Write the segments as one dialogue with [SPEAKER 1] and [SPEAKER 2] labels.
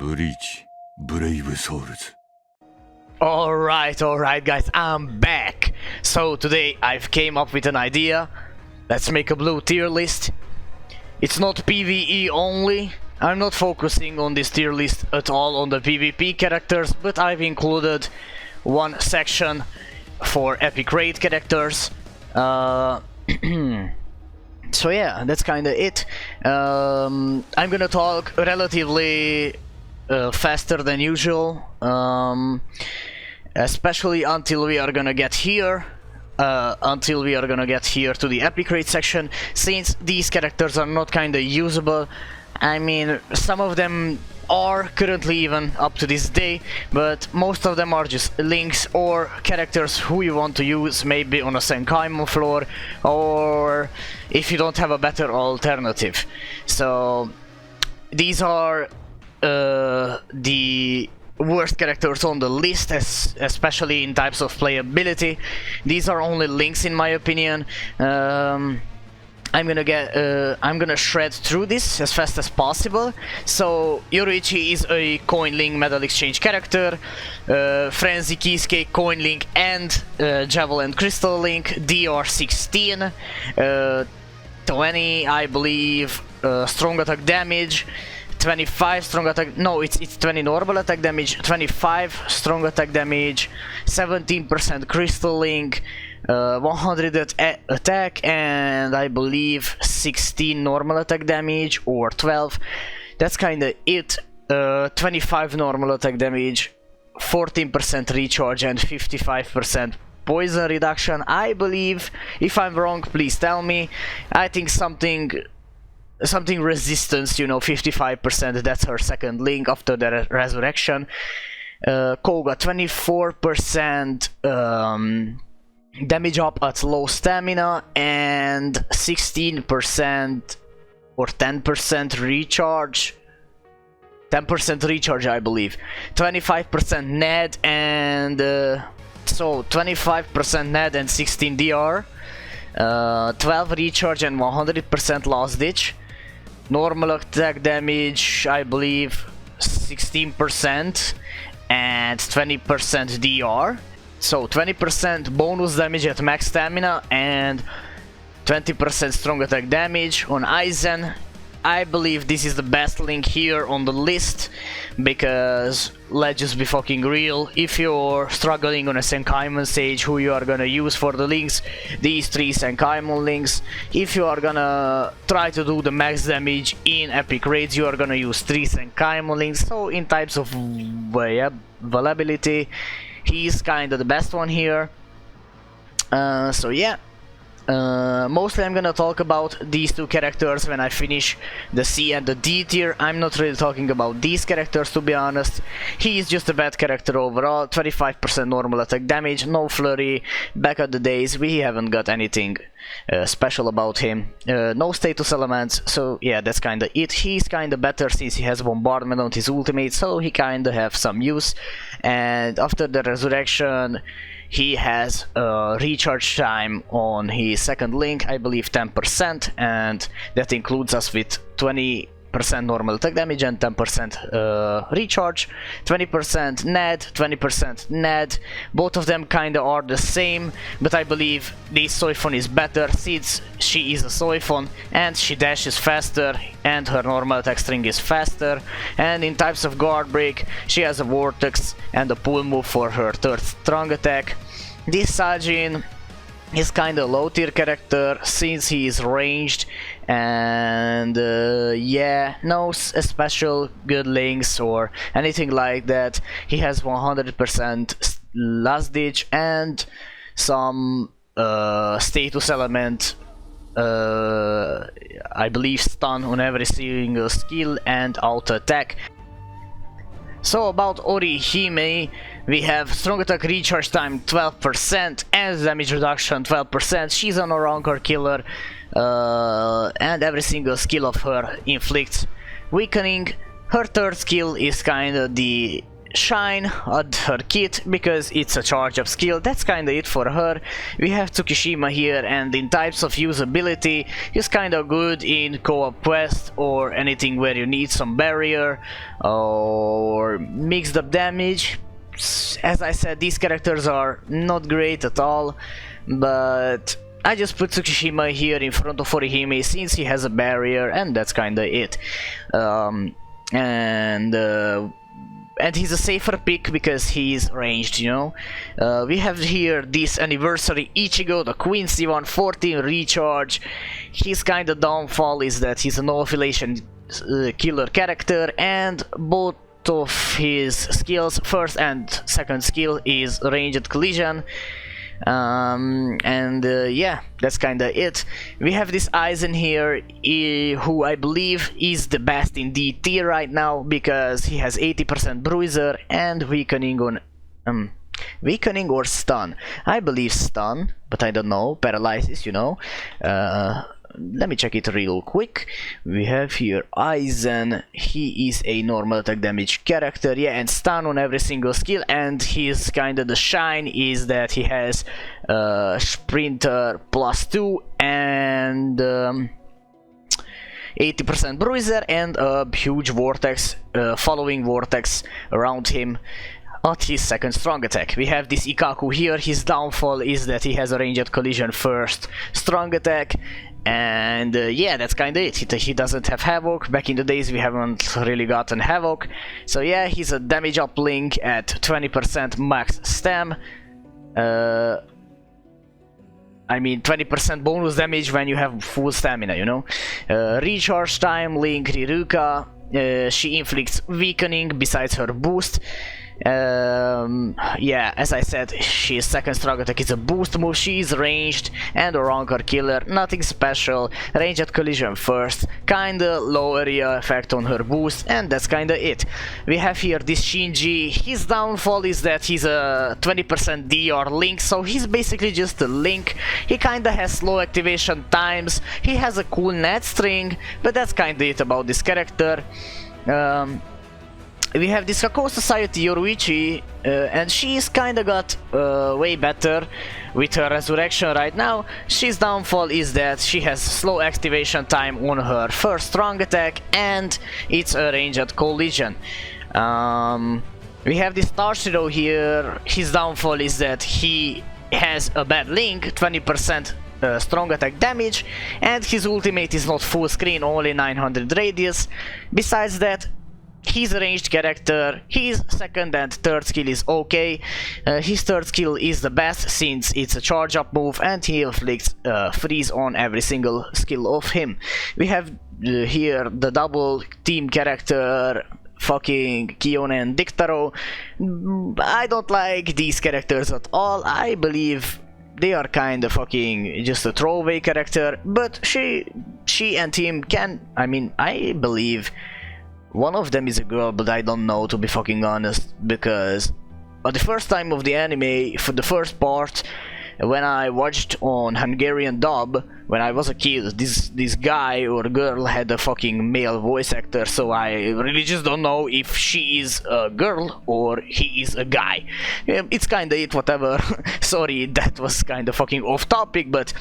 [SPEAKER 1] Bleach, Brave Souls.
[SPEAKER 2] Alright guys, I'm back. So today I've came up with an idea. Let's make a blue tier list. It's not PvE only. I'm not focusing on this tier list at all on the PvP characters, but I've included one section for epic raid characters. So yeah, that's kinda it. I'm gonna talk relatively faster than usual, especially until we are gonna get here. To the epic raid section, since these characters are not kinda usable. I mean, some of them are currently even up to this day, but most of them are just links or characters who you want to use maybe on a Senkaimon floor, or if you don't have a better alternative. So these are the worst characters on the list, especially in types of playability. These are only links in my opinion. I'm gonna shred through this as fast as possible. So Yoruichi is a coin link medal exchange character, Frenzy Kisuke coin link and Javel and Crystal link, DR16, 20 I believe strong attack damage, 25 strong attack, no, it's 20 normal attack damage, 25 strong attack damage, 17% crystal link, 100 attack, and I believe 16 normal attack damage or 12. That's kinda it. 25 normal attack damage, 14% recharge and 55% poison reduction, I believe. If I'm wrong, please tell me. I think something resistance, you know, 55%, that's her second link after the resurrection. Koga 24% damage up at low stamina and 16% or 10% recharge. 10% recharge, I believe. 25% Ned and so 25% Ned and 16 DR. 12 recharge and 100% last ditch. Normal attack damage, I believe 16% and 20% DR. So 20% bonus damage at max stamina and 20% strong attack damage on Aizen. I believe this is the best link here on the list, because let's just be fucking real, if you're struggling on a Senkaimon stage, who you are gonna use for the links? These three Senkaimon links. If you are gonna try to do the max damage in epic raids, you are gonna use 3 Senkaimon links. So in types of availability, he's kinda the best one here. So yeah. Mostly I'm gonna talk about these two characters when I finish the C and the D tier. I'm not really talking about these characters, to be honest. He is just a bad character overall. 25% normal attack damage, no flurry. Back at the days we haven't got anything special about him. No status elements, so yeah, that's kinda it. He's kinda better since he has bombardment on his ultimate, so he kinda have some use. And after the resurrection, he has a recharge time on his second link, I believe 10%, and that includes us with 20% normal attack damage and 10% recharge, 20% Ned, 20% Ned. Both of them kinda are the same, but I believe this Soifon is better since she is a Soifon and she dashes faster and her normal attack string is faster, and in types of guard break she has a vortex and a pull move for her third strong attack. This Sajin is kinda low tier character since he is ranged, and yeah, no special good links or anything like that. He has 100% last ditch and some status element, I believe stun on every single skill and auto attack. So about Orihime, we have strong attack recharge time 12% and damage reduction 12%. She's an all-rounder killer, and every single skill of her inflicts weakening. Her third skill is kinda the shine at her kit because it's a charge up skill. That's kinda it for her. We have Tsukishima here, and in types of usability he's kinda good in co-op quest or anything where you need some barrier or mixed up damage. As I said, these characters are not great at all, but I just put Tsukishima here in front of Orihime since he has a barrier, and that's kinda it. And he's a safer pick because he's ranged, you know. We have here this anniversary Ichigo, the Quincy 114 recharge. His kinda downfall is that he's a no affiliation killer character, and both of his skills, first and second skill, is ranged collision. Yeah, that's kinda it. We have this Aizen here, who I believe is the best in DT right now because he has 80% bruiser and weakening on weakening or stun. I believe stun, but I don't know. Paralysis, you know. Let me check it real quick. We have here Aizen. He is a normal attack damage character, yeah, and stun on every single skill, and his kinda the shine is that he has Sprinter +2 and 80% bruiser and a huge vortex, following vortex around him at his second strong attack. We have this Ikaku here. His downfall is that he has a ranged collision first strong attack, and yeah, that's kinda it. He doesn't have Havoc. Back in the days we haven't really gotten Havoc, so yeah, he's a damage uplink at 20% max stam. I mean 20% bonus damage when you have full stamina, you know. Recharge time, Link Riruka. She inflicts weakening besides her boost. Yeah, as I said, she's second strong attack is a boost move. She's ranged and a rancor killer, nothing special. Ranged collision first, kinda low area effect on her boost, and that's kinda it. We have here this Shinji. His downfall is that he's a 20% DR link, so he's basically just a link. He kinda has slow activation times, he has a cool net string, but that's kinda it about this character. We have this Kakao Society Yoruichi, and she's kinda got way better with her resurrection right now. She's downfall is that she has slow activation time on her first strong attack, and it's a ranged collision. We have this Tarshiro here. His downfall is that he has a bad link, 20% strong attack damage, and his ultimate is not full screen, only 900 radius. Besides that, he's a ranged character. His second and third skill is okay. His third skill is the best since it's a charge up move, and he inflicts freeze on every single skill of him. We have here the double team character, fucking Kion and Dictaro. I don't like these characters at all. I believe they are kinda fucking just a throwaway character, but she and him can, I mean, I believe one of them is a girl, but I don't know, to be fucking honest, because the first time of the anime, for the first part, when I watched on Hungarian dub, when I was a kid, this guy or girl had a fucking male voice actor, so I really just don't know if she is a girl or he is a guy. It's kinda it, whatever. Sorry, that was kinda fucking off topic, but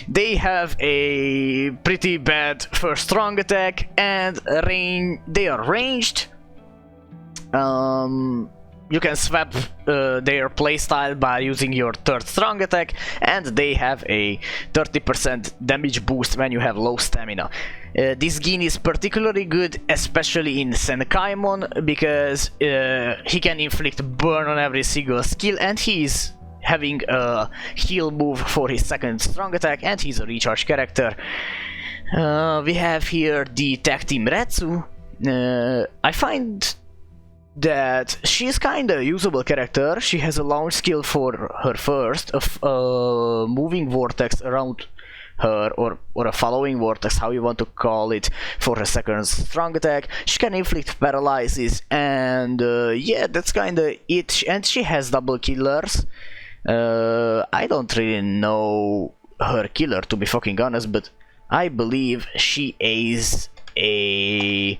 [SPEAKER 2] they have a pretty bad first strong attack, and they are ranged. You can swap their playstyle by using your third strong attack, and they have a 30% damage boost when you have low stamina. This Gin is particularly good, especially in Senkaimon, because he can inflict burn on every single skill, and he's having a heal move for his second strong attack, and he's a recharge character. We have here the tag team Retsu. I find that she's kinda usable character. She has a launch skill for her first, a moving vortex around her, or a following vortex, how you want to call it, for her second strong attack. She can inflict paralysis, and yeah, that's kinda it. And she has double killers. I don't really know her killer, to be fucking honest, but I believe she is a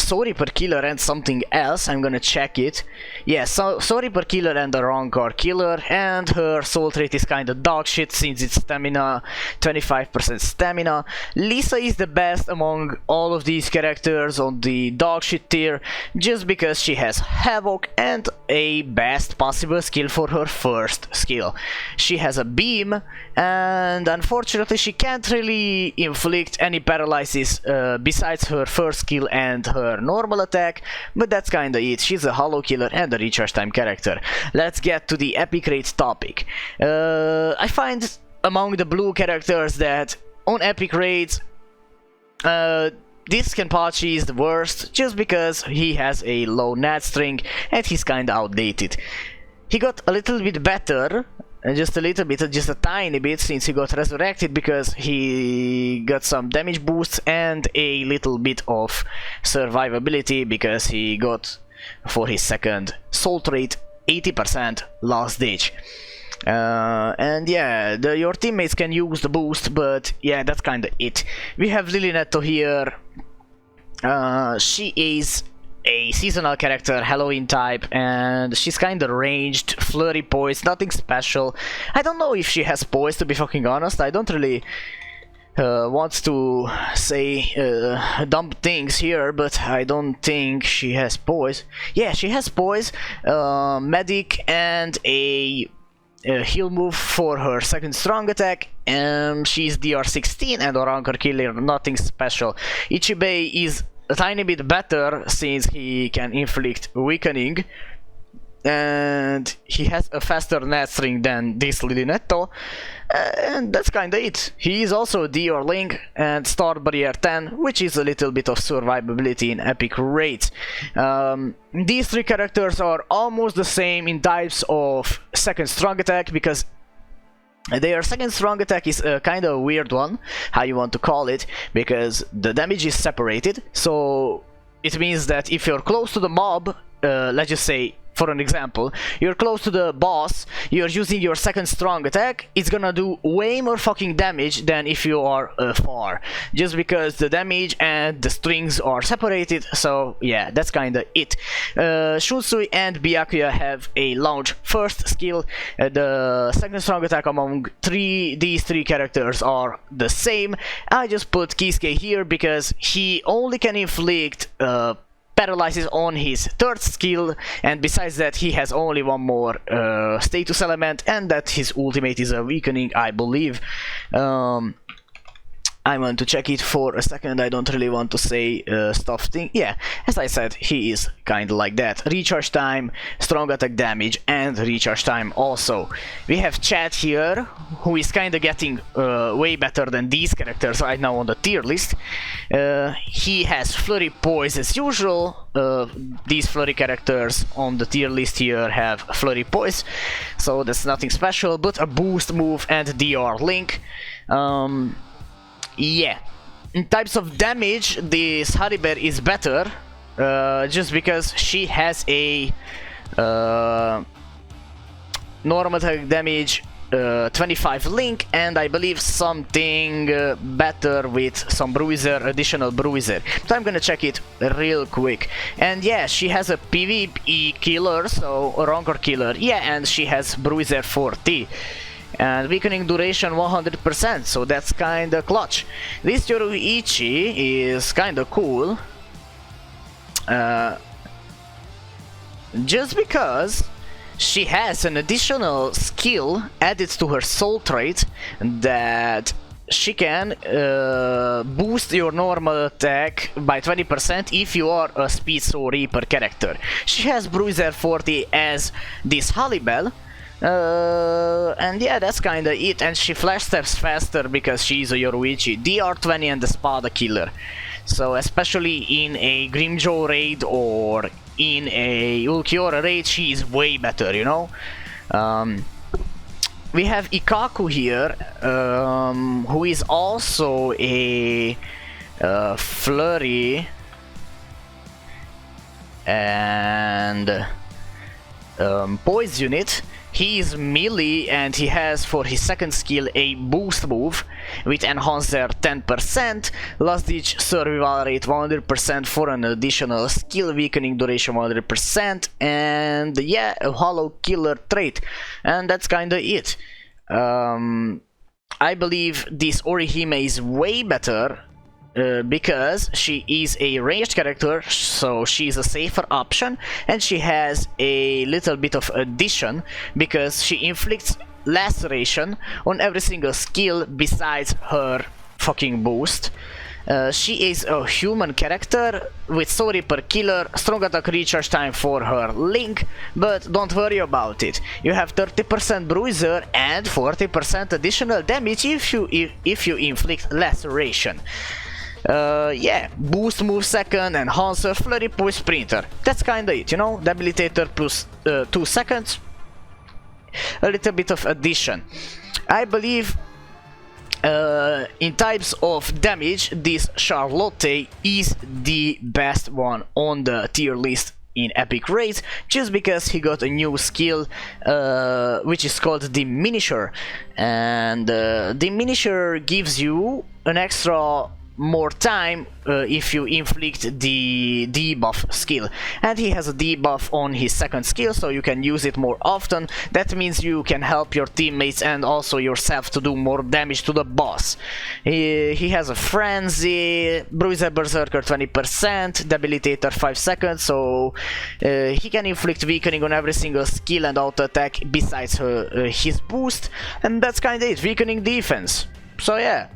[SPEAKER 2] Sorry per killer and something else. I'm gonna check it. Yeah, so sorry per killer and the Rancor killer, and her soul trait is kinda dog shit since it's stamina, 25% stamina. Lisa is the best among all of these characters on the dog shit tier, just because she has Havoc and a best possible skill for her first skill. She has a beam, and unfortunately she can't really inflict any paralysis besides her first skill and her normal attack, but that's kinda it. She's a hollow killer and a recharge time character. Let's get to the epic raids topic. I find among the blue characters that on epic raids this Kenpachi is the worst, just because he has a low nat string and he's kinda outdated. He got a little bit better, just a little bit, just a tiny bit, since he got resurrected, because he got some damage boosts and a little bit of survivability, because he got, for his second soul trait, 80% last ditch. And yeah, your teammates can use the boost, but yeah, that's kinda it. We have Lily Netto here. She is a seasonal character, Halloween type, and she's kinda ranged, flurry poise, nothing special. I don't know if she has poise, to be fucking honest. I don't really want to say dumb things here, but I don't think she has poise. Yeah, she has poise, medic, and a heal move for her second strong attack. She's DR16 and a Rancor killer, nothing special. Ichibei is a tiny bit better since he can inflict weakening, and he has a faster net string than this Lily Netto, and that's kinda it. He is also DR Link and Start Barrier 10, which is a little bit of survivability in epic raids. These three characters are almost the same in types of second strong attack, because their second strong attack is a kind of weird one, how you want to call it, because the damage is separated. So it means that if you're close to the mob, let's just say, for an example, you're close to the boss, you're using your second strong attack, it's gonna do way more fucking damage than if you are far, just because the damage and the strings are separated. So yeah, that's kinda it. Shunsui and Byakuya have a launch first skill. The second strong attack among these three characters are the same. I just put Kisuke here because he only can inflict paralyzes on his third skill, and besides that he has only one more status element, and that his ultimate is a weakening, I believe. I want to check it for a second. I don't really want to say stuff thing. Yeah, as I said, he is kinda like that. Recharge time, strong attack damage, and recharge time also. We have Chad here, who is kinda getting way better than these characters right now on the tier list. He has flurry poise as usual. These flurry characters on the tier list here have flurry poise, so that's nothing special, but a boost move and DR Link. Yeah, in types of damage, this Hariber is better, just because she has a normal attack damage 25 Link, and I believe something better with some bruiser, additional bruiser. So I'm gonna check it real quick. And yeah, she has a PvE killer, so a Rancor killer. Yeah, and she has bruiser 40. And weakening duration 100%, so that's kinda clutch. This Tsurugi is kinda cool, just because she has an additional skill added to her soul trait that she can boost your normal attack by 20% if you are a Speed Soul Reaper character. She has Bruiser 40 as this Halibel. And yeah, that's kinda it, and she flash steps faster because she's a Yoruichi, DR20 and the Spada killer. So especially in a Grimjaw raid or in a Ulquiorra raid, she is way better, you know? We have Ikaku here, who is also a flurry and poise unit. He is melee and he has for his second skill a boost move with enhancer 10%, last ditch survival rate 100% for an additional skill, weakening duration 100%, and yeah, a hollow killer trait. And that's kinda it. I believe this Orihime is way better because she is a ranged character, so she is a safer option, and she has a little bit of addition because she inflicts laceration on every single skill besides her fucking boost. She is a human character with Sorry per killer, strong attack recharge time for her link, but don't worry about it. You have 30% bruiser and 40% additional damage if you inflict laceration. Yeah, boost move second, enhancer, flurry push, sprinter. That's kinda it, you know, debilitator plus 2 seconds, a little bit of addition. I believe in types of damage, this Charlotte is the best one on the tier list in epic raids, just because he got a new skill which is called Diminisher, and Diminisher gives you an extra more time if you inflict the debuff skill, and he has a debuff on his second skill, so you can use it more often. That means you can help your teammates and also yourself to do more damage to the boss. He has a frenzy, bruiser berserker 20%, debilitator 5 seconds, so he can inflict weakening on every single skill and auto attack besides his boost, and that's kinda it. Weakening defense. So yeah,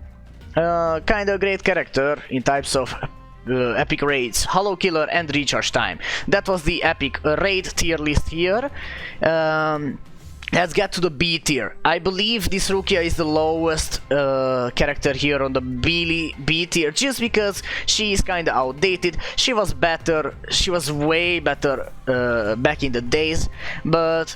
[SPEAKER 2] kinda great character in types of epic raids, hollow killer and recharge time. That was the epic raid tier list here. Let's get to the B tier. I believe this Rukia is the lowest character here on the B tier, just because she is kinda outdated. She was better, she was way better back in the days, but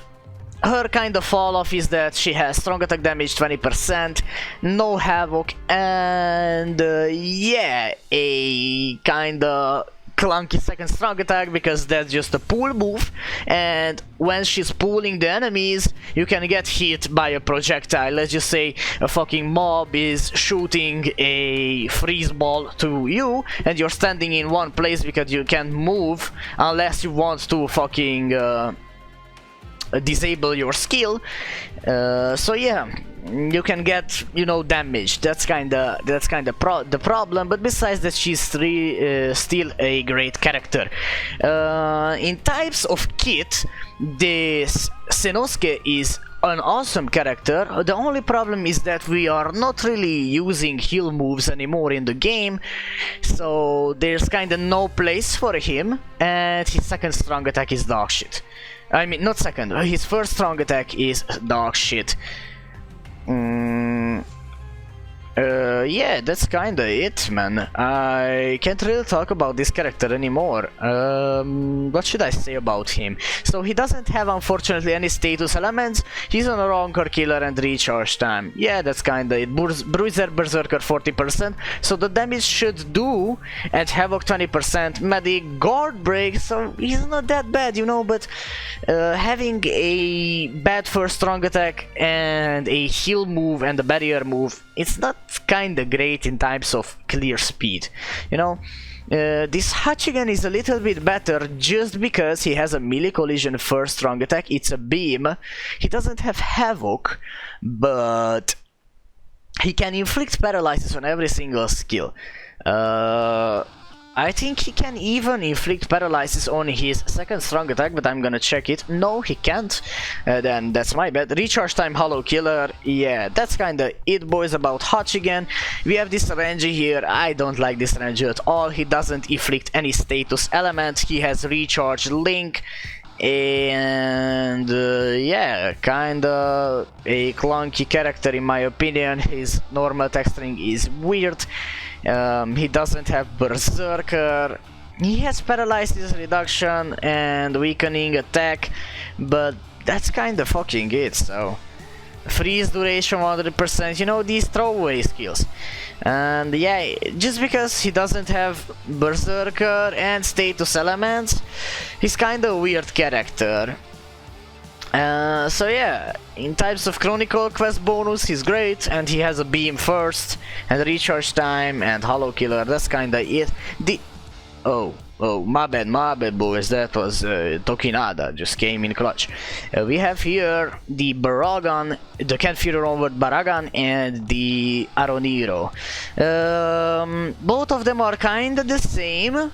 [SPEAKER 2] her kind of fall off is that she has strong attack damage 20%, no havoc, and yeah, a kinda clunky second strong attack because that's just a pull move, and when she's pulling the enemies you can get hit by a projectile. Let's just say a fucking mob is shooting a freeze ball to you and you're standing in one place because you can't move unless you want to fucking disable your skill, so yeah, you can get, you know, damage. That's kinda the problem, but besides that, she's still a great character. In types of kit, this Senosuke is an awesome character. The only problem is that we are not really using heal moves anymore in the game, so there's kinda no place for him, and his second strong attack is dog shit. I mean, not second, his first strong attack is dog shit. Yeah, that's kinda it, man. I can't really talk about this character anymore. What should I say about him? So he doesn't have, unfortunately, any status elements. He's on a Ronker killer and recharge time. Yeah, that's kinda it. Bruiser berserker 40%, so the damage should do, and havoc 20%. Medic guard break, so he's not that bad, you know, but having a bad first strong attack and a heal move and a barrier move, it's not kinda great in types of clear speed, you know. This Hachigen is a little bit better just because he has a melee collision first strong attack. It's a beam. He doesn't have havoc, but he can inflict paralysis on every single skill. I think he can even inflict paralysis on his second strong attack, but I'm gonna check it. No, he can't. Then that's my bad. Recharge time hollow killer. Yeah, that's kinda it, boys, about Hachigen. We have this Renji here. I don't like this Renji at all. He doesn't inflict any status element. He has recharge link. And yeah, kinda a clunky character in my opinion. His normal attack string is weird. He doesn't have berserker. He has paralysis reduction and weakening attack, but that's kinda fucking it. So freeze duration 100%, you know, these throwaway skills. And yeah, just because he doesn't have berserker and status elements, he's kinda a weird character. So yeah, in types of Chronicle quest bonus, he's great, and he has a beam first, and recharge time, and Hollow Killer, that's kinda it. Oh, my bad boys, that was Tokinada, just came in clutch. We have here the Baragan, the Ken Fury Onward Baragan, and the Aroniro. Both of them are kinda the same,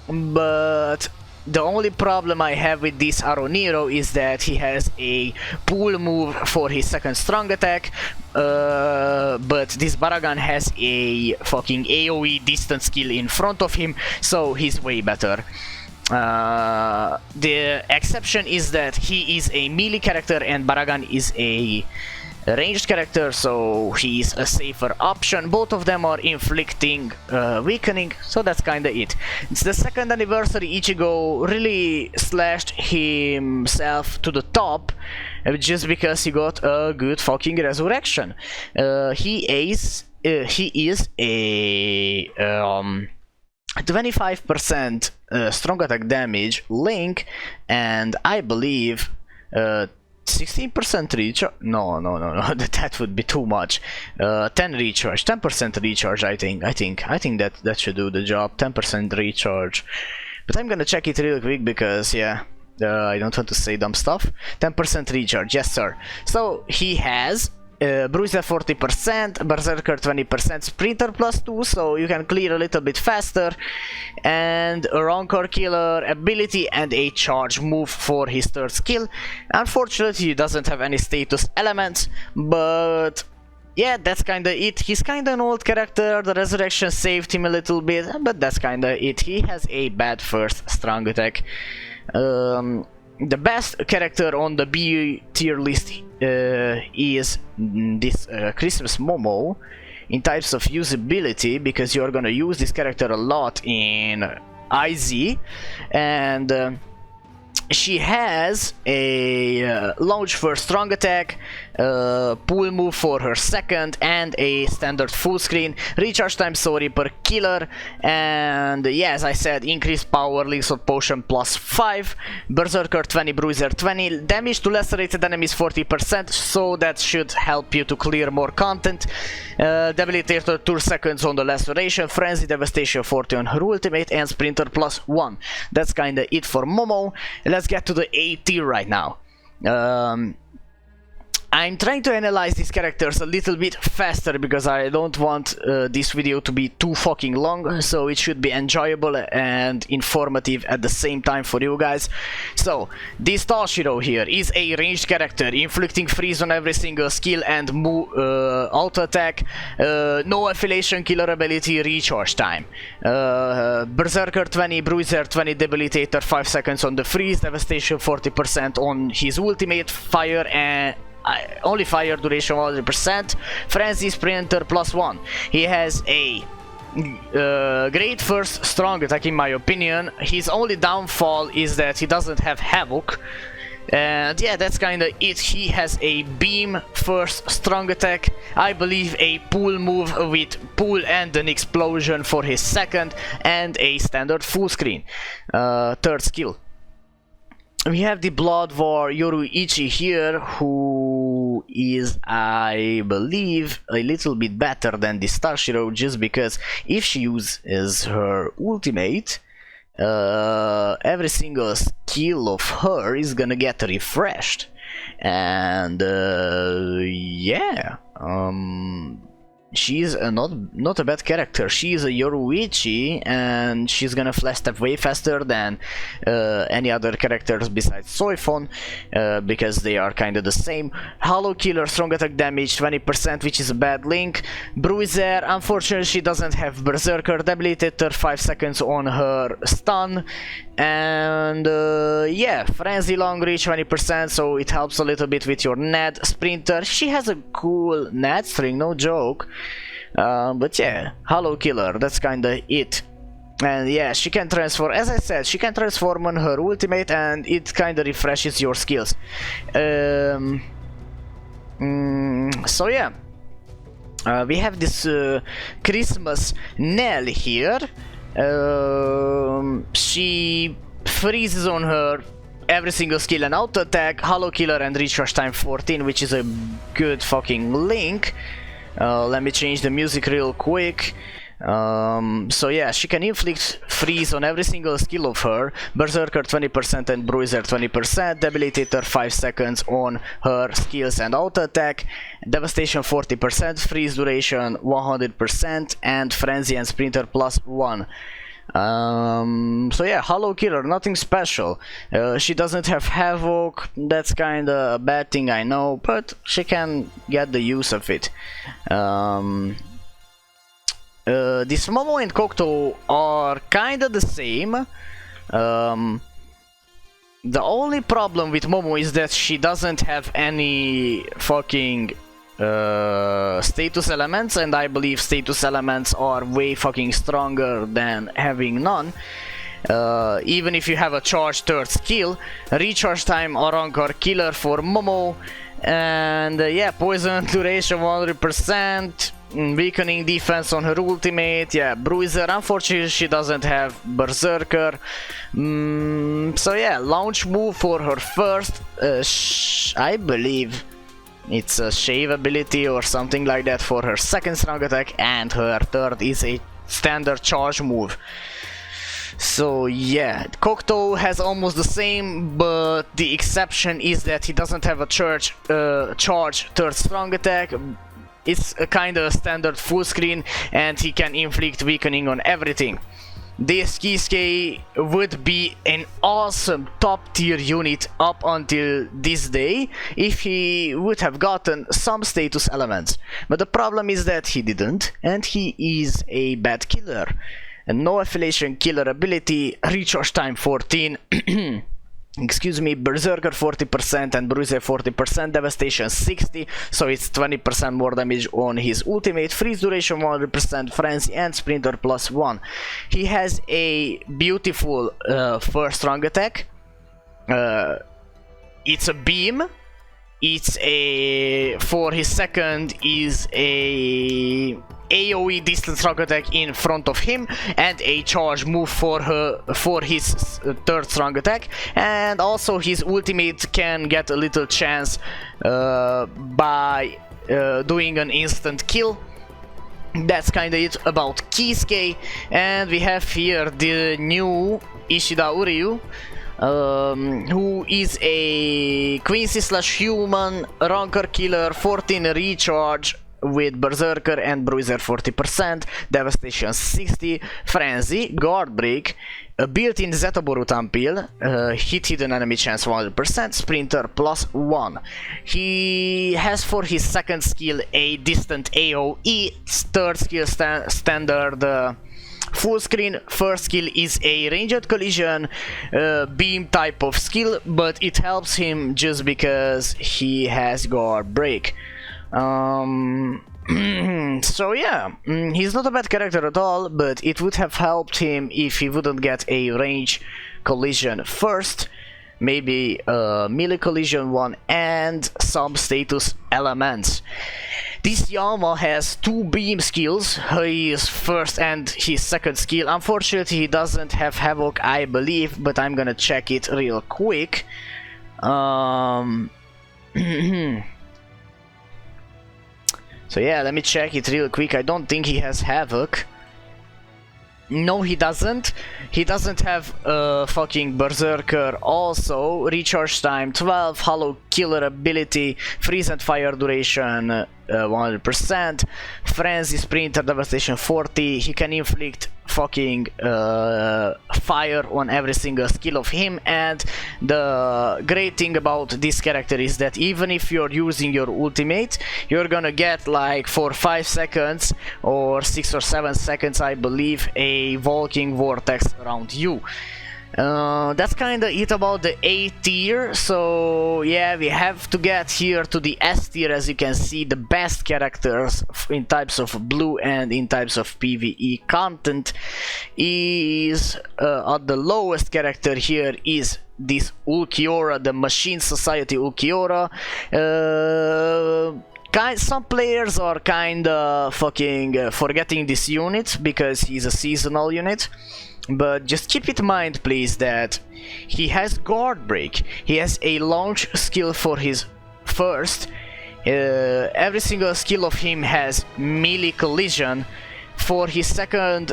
[SPEAKER 2] but the only problem I have with this Aroniro is that he has a pull move for his second strong attack, but this Baragan has a fucking AoE distance skill in front of him, so he's way better. The exception is that he is a melee character and Baragan is a ranged character, so he's a safer option. Both of them are inflicting weakening, so that's kinda it. It's the second anniversary. Ichigo really slashed himself to the top just because he got a good fucking resurrection. He is a 25% strong attack damage Link, and I believe 16% recharge. No, that would be too much. 10 recharge, 10% recharge. I think that should do the job. 10% recharge. But I'm gonna check it real quick because yeah, I don't want to say dumb stuff. 10% recharge, yes sir. So he has Bruiser 40%, Berserker 20%, Sprinter +2, so you can clear a little bit faster, and a Rancor Killer ability and a charge move for his third skill. Unfortunately, he doesn't have any status elements, but yeah, that's kinda it. He's kinda an old character, the resurrection saved him a little bit, but that's kinda it. He has a bad first strong attack. The best character on the B tier list is this Christmas Momo in types of usability, because you're gonna use this character a lot in IZ, and she has a launch for strong attack, pull move for her second, and a standard full screen, recharge time sorry per killer, and yeah, as I said, increased power, Elixir Potion +5, Berserker 20, Bruiser 20, damage to lacerated enemies 40%, so that should help you to clear more content. Debilitator 2 seconds on the laceration, Frenzy Devastation 40 on her ultimate, and Sprinter +1. That's kinda it for Momo. Let's get to the A tier right now. I'm trying to analyze these characters a little bit faster because I don't want this video to be too fucking long, so it should be enjoyable and informative at the same time for you guys. So, this Toshiro here is a ranged character, inflicting freeze on every single skill and auto attack, no affiliation killer ability, recharge time. Berserker 20, Bruiser 20, Debilitator 5 seconds on the freeze, Devastation 40% on his ultimate, fire and only fire duration 100%, Frenzy Sprinter +1. He has a great first strong attack in my opinion. His only downfall is that he doesn't have Havoc, and yeah, that's kinda it. He has a beam first strong attack, I believe a pull move with pull and an explosion for his second, and a standard full screen third skill. We have the Blood War Yoruichi here, who is, I believe, a little bit better than the Toshiro, just because if she uses her ultimate, every single skill of her is gonna get refreshed. And yeah, she's not a bad character. She's a Yoruichi, and she's gonna flash step way faster than any other characters besides Soifon, because they are kind of the same. Hollow Killer, strong attack damage 20%, which is a bad link. Bruiser, unfortunately she doesn't have Berserker, Debilitator 5 seconds on her stun, and yeah, Frenzy long reach 20%, so it helps a little bit with your Ned. Sprinter, she has a cool Ned string, no joke. But yeah, Hollow Killer, that's kinda it. And yeah, she can transform, as I said, she can transform on her ultimate, and it kinda refreshes your skills. So yeah, we have this Christmas Nell here. She freezes on her every single skill and auto attack, Hollow Killer and recharge time 14, which is a good fucking link. Let me change the music real quick. So yeah, she can inflict freeze on every single skill of her, Berserker 20% and Bruiser 20%, Debilitator 5 seconds on her skills and auto attack, Devastation 40%, freeze duration 100%, and Frenzy and Sprinter +1. So yeah, Hollow Killer, nothing special. She doesn't have Havoc, that's kinda a bad thing, I know, but she can get the use of it. This Momo and Kokuto are kinda the same. The only problem with Momo is that she doesn't have any fucking status elements, and I believe status elements are way fucking stronger than having none. Even if you have a charge third skill, recharge time or Rancor Killer for Momo, and yeah, poison duration 100%, weakening defense on her ultimate. Yeah, Bruiser, unfortunately she doesn't have Berserker. So yeah, launch move for her first, I believe it's a shave ability or something like that for her second strong attack, and her third is a standard charge move. So yeah, Kokuto has almost the same, but the exception is that he doesn't have a charge third strong attack. It's a kind of standard full screen, and he can inflict weakening on everything. This Kisuke would be an awesome top tier unit up until this day if he would have gotten some status elements, but the problem is that he didn't, and he is a bad killer. And no affiliation killer ability, recharge time 14, excuse me, Berserker 40% and Bruiser 40%, Devastation 60, so it's 20% more damage on his ultimate, freeze duration 100%, Frenzy and Sprinter +1. He has a beautiful first strong attack. It's a beam. It's a, for his second is a AoE distance strong attack in front of him, and a charge move for his third strong attack, and also his ultimate can get a little chance by doing an instant kill. That's kinda it about Kisuke, and we have here the new Ishida Uryu, who is a Quincy/human Rancor Killer, 14 recharge with Berserker and Bruiser 40%, Devastation 60, Frenzy, Guard Break, a built-in Zeta Borutan pill, hit hidden enemy chance 100%, Sprinter +1. He has for his second skill a distant AoE, third skill standard full screen, first skill is a ranged collision beam type of skill, but it helps him just because he has Guard Break. So yeah, he's not a bad character at all, but it would have helped him if he wouldn't get a range collision first, maybe a melee collision one and some status elements. This Yama has two beam skills, his first and his second skill. Unfortunately he doesn't have Havoc, I believe, but I'm gonna check it real quick. So yeah, let me check it real quick. I don't think he has Havoc. No, he doesn't. He doesn't have fucking Berserker also. Recharge time 12, Hollow Killer ability, freeze and fire duration 100%, Frenzy, Sprinter, Devastation 40. He can inflict fucking fire on every single skill of him, and the great thing about this character is that even if you're using your ultimate, you're gonna get like for 5 seconds or 6 or 7 seconds, I believe, a walking vortex around you. That's kinda it about the A tier. So yeah, we have to get here to the S tier. As you can see, the best characters in types of blue and in types of PvE content is at the lowest character here is this Ulquiorra, the Machine Society Ulquiorra. Some players are kinda fucking forgetting this unit because he's a seasonal unit. But just keep in mind, please, that he has guard break. He has a launch skill for his first. Every single skill of him has melee collision. For his second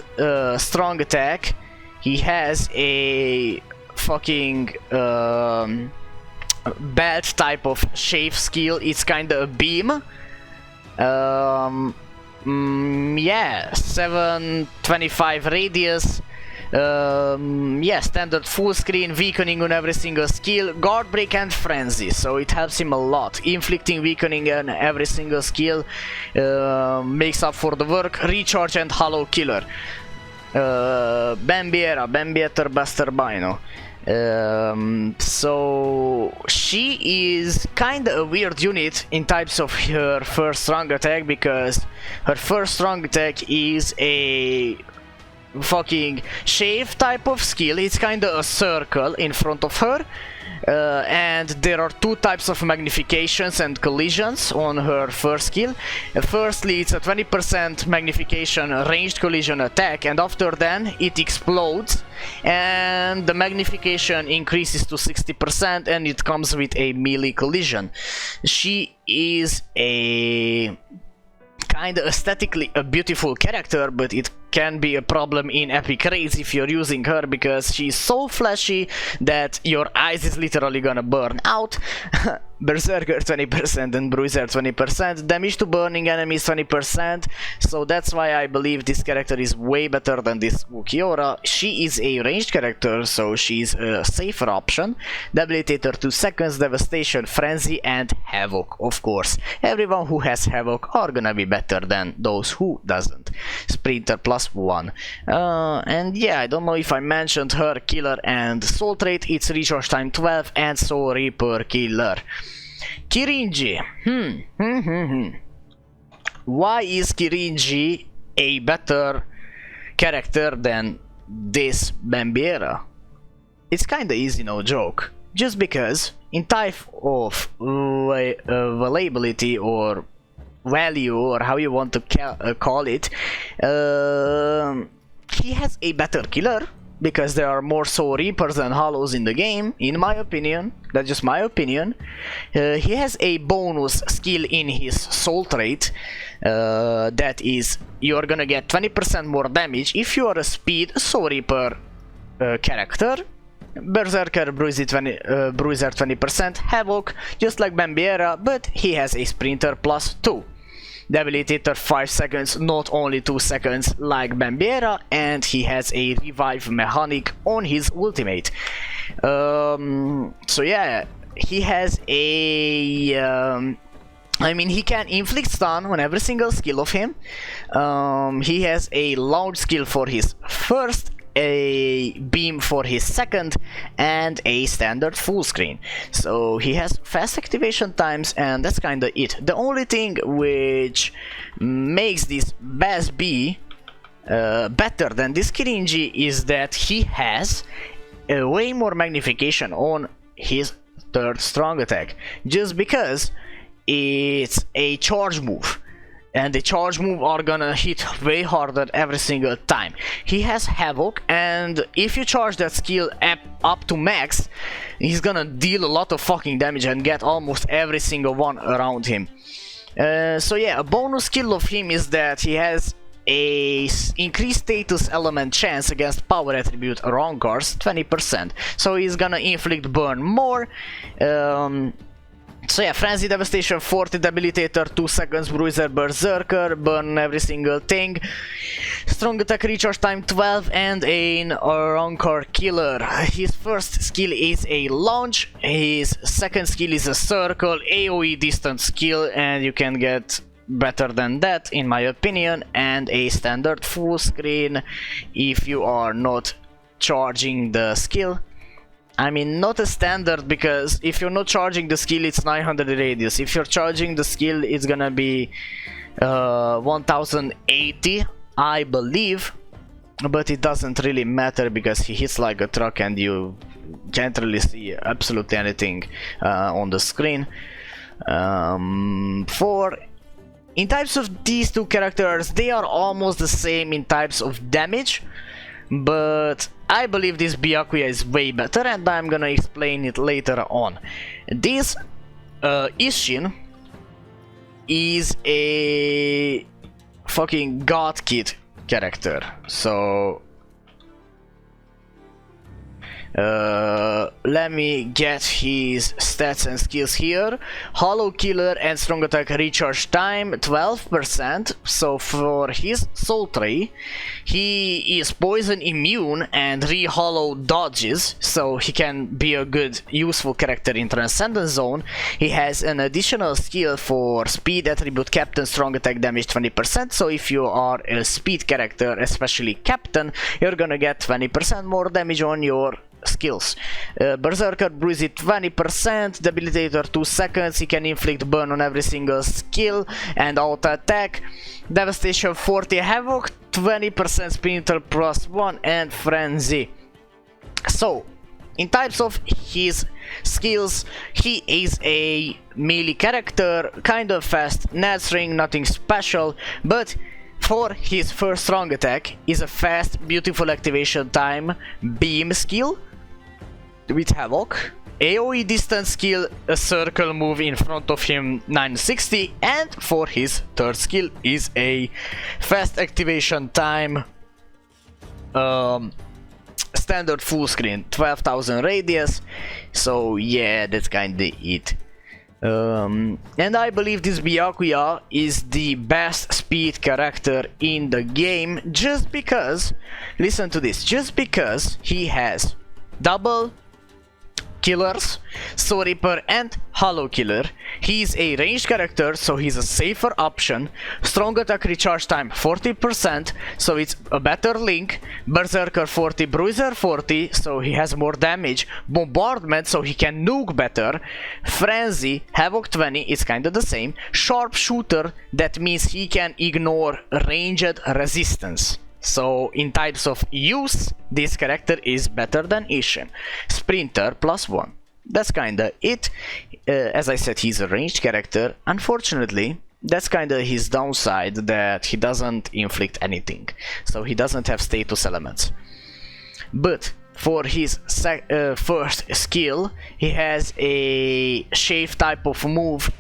[SPEAKER 2] strong attack, he has a fucking bad type of shave skill. It's kinda a beam. Yeah, 725 radius. Yeah, standard full screen, weakening on every single skill, guard break and frenzy, so it helps him a lot. Inflicting weakening on every single skill makes up for the work. Recharge and hollow killer. Bambiera, Bambieter Basterbino. So she is kinda a weird unit in types of her first strong attack, because her first strong attack is a fucking shave type of skill. It's kinda a circle in front of her, and there are two types of magnifications and collisions on her first skill. Firstly, it's a 20% magnification ranged collision attack, and after then it explodes and the magnification increases to 60% and it comes with a melee collision. She is a kinda aesthetically a beautiful character, but it can be a problem in epic raids if you're using her, because she's so flashy that your eyes is literally gonna burn out. Berserker 20% and Bruiser 20%, damage to burning enemies 20%, so that's why I believe this character is way better than this Ukiora. She is a ranged character, so she's a safer option. Debilitator 2 seconds, Devastation, Frenzy and Havoc, of course. Everyone who has Havoc are gonna be better than those who doesn't. Sprinter +1. And yeah, I don't know if I mentioned her killer and soul trait. It's recharge time 12 and Soul Reaper killer. Kirinji. Why is Kirinji a better character than this Bambiera? It's kinda easy, no joke. Just because in type of availability or value, or how you want to call it, he has a better killer, because there are more Soul Reapers than Hollows in the game, in my opinion. That's just my opinion. He has a bonus skill in his soul trait, that is, you're gonna get 20% more damage if you are a speed Soul Reaper character. Berserker Bruiser 20%, Havoc, just like Bambiera, but he has a Sprinter +2. Debilitator 5 seconds, not only 2 seconds like Bambiera, and he has a revive mechanic on his ultimate. So yeah, he has a I mean, he can inflict stun on every single skill of him. He has a launch skill for his first, a beam for his second, and a standard full screen. So he has fast activation times, and that's kinda it. The only thing which makes this Bass B better than this Kirinji is that he has a way more magnification on his third strong attack, just because it's a charge move. And the charge move are gonna hit way harder every single time. He has Havoc, and if you charge that skill up to max, he's gonna deal a lot of fucking damage and get almost every single one around him. So yeah, a bonus skill of him is that he has a increased status element chance against power attribute Ronkars, 20%. So he's gonna inflict burn more. So yeah, Frenzy, Devastation, 40, Debilitator, 2 seconds, Bruiser, Berserker, burn every single thing. Strong attack, recharge time 12, and a Ronkar killer. His first skill is a launch, his second skill is a circle, AoE distant skill, and you can get better than that in my opinion, and a standard full screen if you are not charging the skill. I mean, not a standard, because if you're not charging the skill, it's 900 radius. If you're charging the skill, it's gonna be 1080, I believe. But it doesn't really matter, because he hits like a truck and you can't really see absolutely anything on the screen. In types of these two characters, they are almost the same in types of damage. but I believe this Byakuya is way better, and I'm gonna explain it later on. This Ishin is a fucking God Kid character, so let me get his stats and skills here. Hollow Killer and Strong Attack recharge time 12%. So for his soul trait, he is poison immune and re-hollow dodges, so he can be a good useful character in Transcendence Zone. He has an additional skill for speed attribute Captain, Strong Attack damage 20%, so if you are a speed character, especially Captain, you're gonna get 20% more damage on your skills. Berserker Bruise it 20%, Debilitator 2 seconds, he can inflict burn on every single skill and auto attack. Devastation 40, Havoc 20%, Splinter plus 1 and Frenzy. So in types of his skills, he is a melee character, kind of fast, net string, nothing special, but for his first strong attack is a fast, beautiful activation time beam skill with Havoc, AoE distance skill, a circle move in front of him 960, and for his third skill is a fast activation time standard full screen 12,000 radius. So yeah, that's kinda it. And I believe this Byakuya is the best speed character in the game, just because, listen to this, just because he has double killers, Soul Reaper and Hollow Killer. He's a ranged character, so he's a safer option. Strong attack recharge time 40%, so it's a better link. Berserker 40, Bruiser 40, so he has more damage. Bombardment, so he can nuke better. Frenzy, Havoc 20, it's kinda the same. Sharpshooter, that means he can ignore ranged resistance. So in types of use, this character is better than Ishin. Sprinter plus 1. That's kinda it. As I said, he's a ranged character. Unfortunately, that's kinda his downside, that he doesn't inflict anything. So he doesn't have status elements. But for his first skill, he has a shave type of move.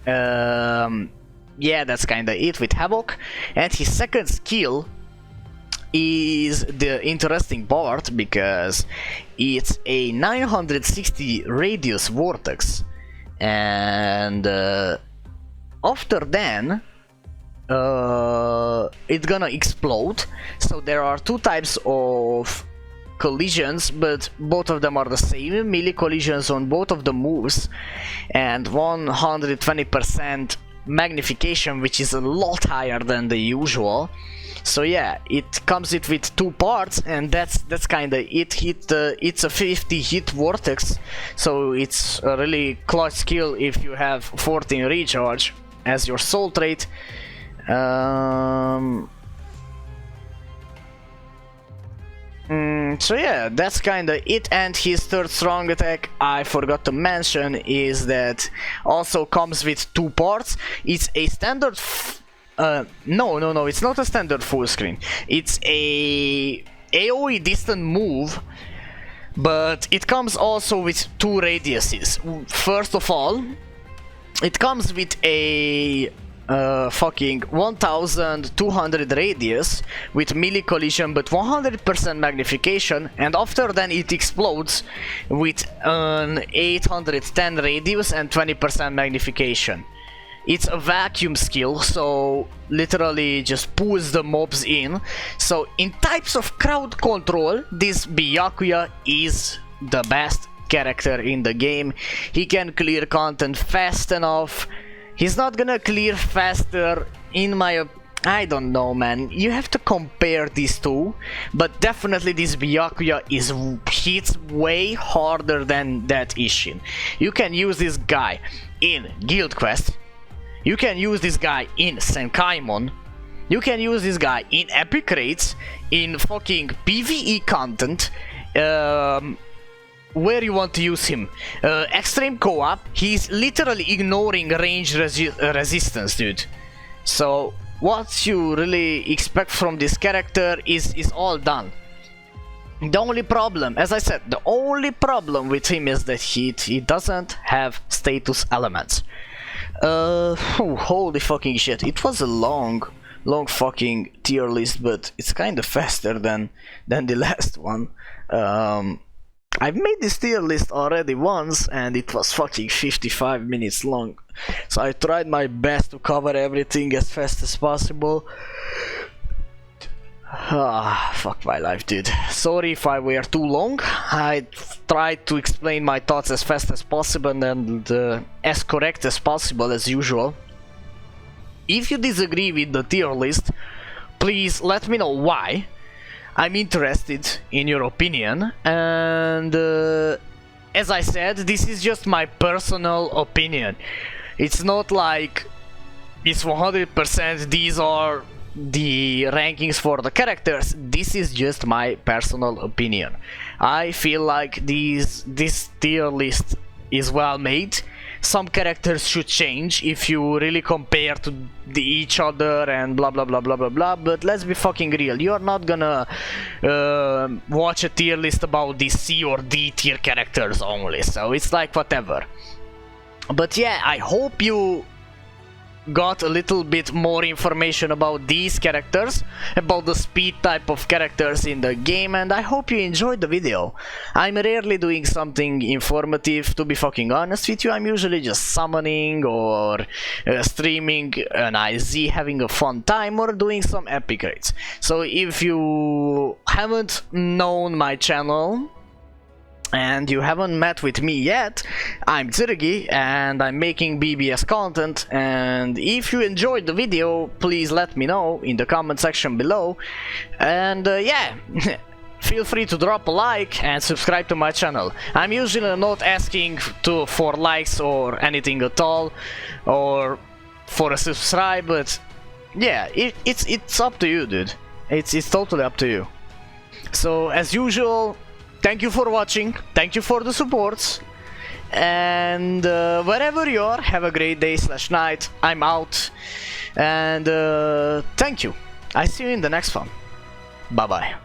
[SPEAKER 2] Yeah, that's kinda it with Havoc. And his second skill is the interesting part, because it's a 960 radius vortex, and after then it's gonna explode. So there are two types of collisions, but both of them are the same, melee collisions on both of the moves, and 120% magnification, which is a lot higher than the usual. So yeah, it comes with two parts, and that's kinda it. It's a 50 hit vortex, so it's a really clutch skill if you have 14 recharge as your soul trait. So yeah, that's kinda it. And his third strong attack, I forgot to mention, is that also comes with two parts. It's a standard no, it's not a standard full screen. It's a AoE distant move, but it comes also with two radiuses. First of all, it comes with a fucking 1200 radius with melee collision but 100% magnification, and after then it explodes with an 810 radius and 20% magnification. It's a vacuum skill, so literally just pulls the mobs in. So in types of crowd control, this Byakuya is the best character in the game. He can clear content fast enough. He's not gonna clear faster in my I don't know, man. You have to compare these two, but definitely this Byakuya hits way harder than that Ishin. You can use this guy in Guild Quest. You can use this guy in Senkaimon. You can use this guy in Epic Raids, in fucking PvE content, where you want to use him. Extreme Co-op, he's literally ignoring range resistance, dude. So what you really expect from this character is all done. The only problem, as I said, the only problem with him is that he doesn't have status elements. Holy fucking shit, it was a long fucking tier list, but it's kind of faster than the last one. I've made this tier list already once and it was fucking 55 minutes long, so I tried my best to cover everything as fast as possible. Fuck my life, dude. Sorry if I were too long. I tried to explain my thoughts as fast as possible and as correct as possible as usual. If you disagree with the tier list, please let me know why. I'm interested in your opinion, and as I said, this is just my personal opinion. It's not like it's 100% these are the rankings for the characters. This is just my personal opinion. I feel like this tier list is well made. Some characters should change if you really compare to each other and blah blah blah blah blah blah, but let's be fucking real, you're not gonna watch a tier list about the C or D tier characters only, so it's like whatever. But yeah, I hope you got a little bit more information about these characters, about the speed type of characters in the game, and I hope you enjoyed the video. I'm rarely doing something informative, to be fucking honest with you. I'm usually just summoning or streaming an IZ, having a fun time, or doing some epic raids. So if you haven't known my channel and you haven't met with me yet, I'm Tsurugi and I'm making BBS content, and if you enjoyed the video, please let me know in the comment section below, and yeah, feel free to drop a like and subscribe to my channel. I'm usually not asking for likes or anything at all, or for a subscribe, but yeah, it's up to you, dude. It's totally up to you. So as usual, thank you for watching, thank you for the support, and wherever you are, have a great day / night. I'm out, and thank you. I see you in the next one. Bye bye.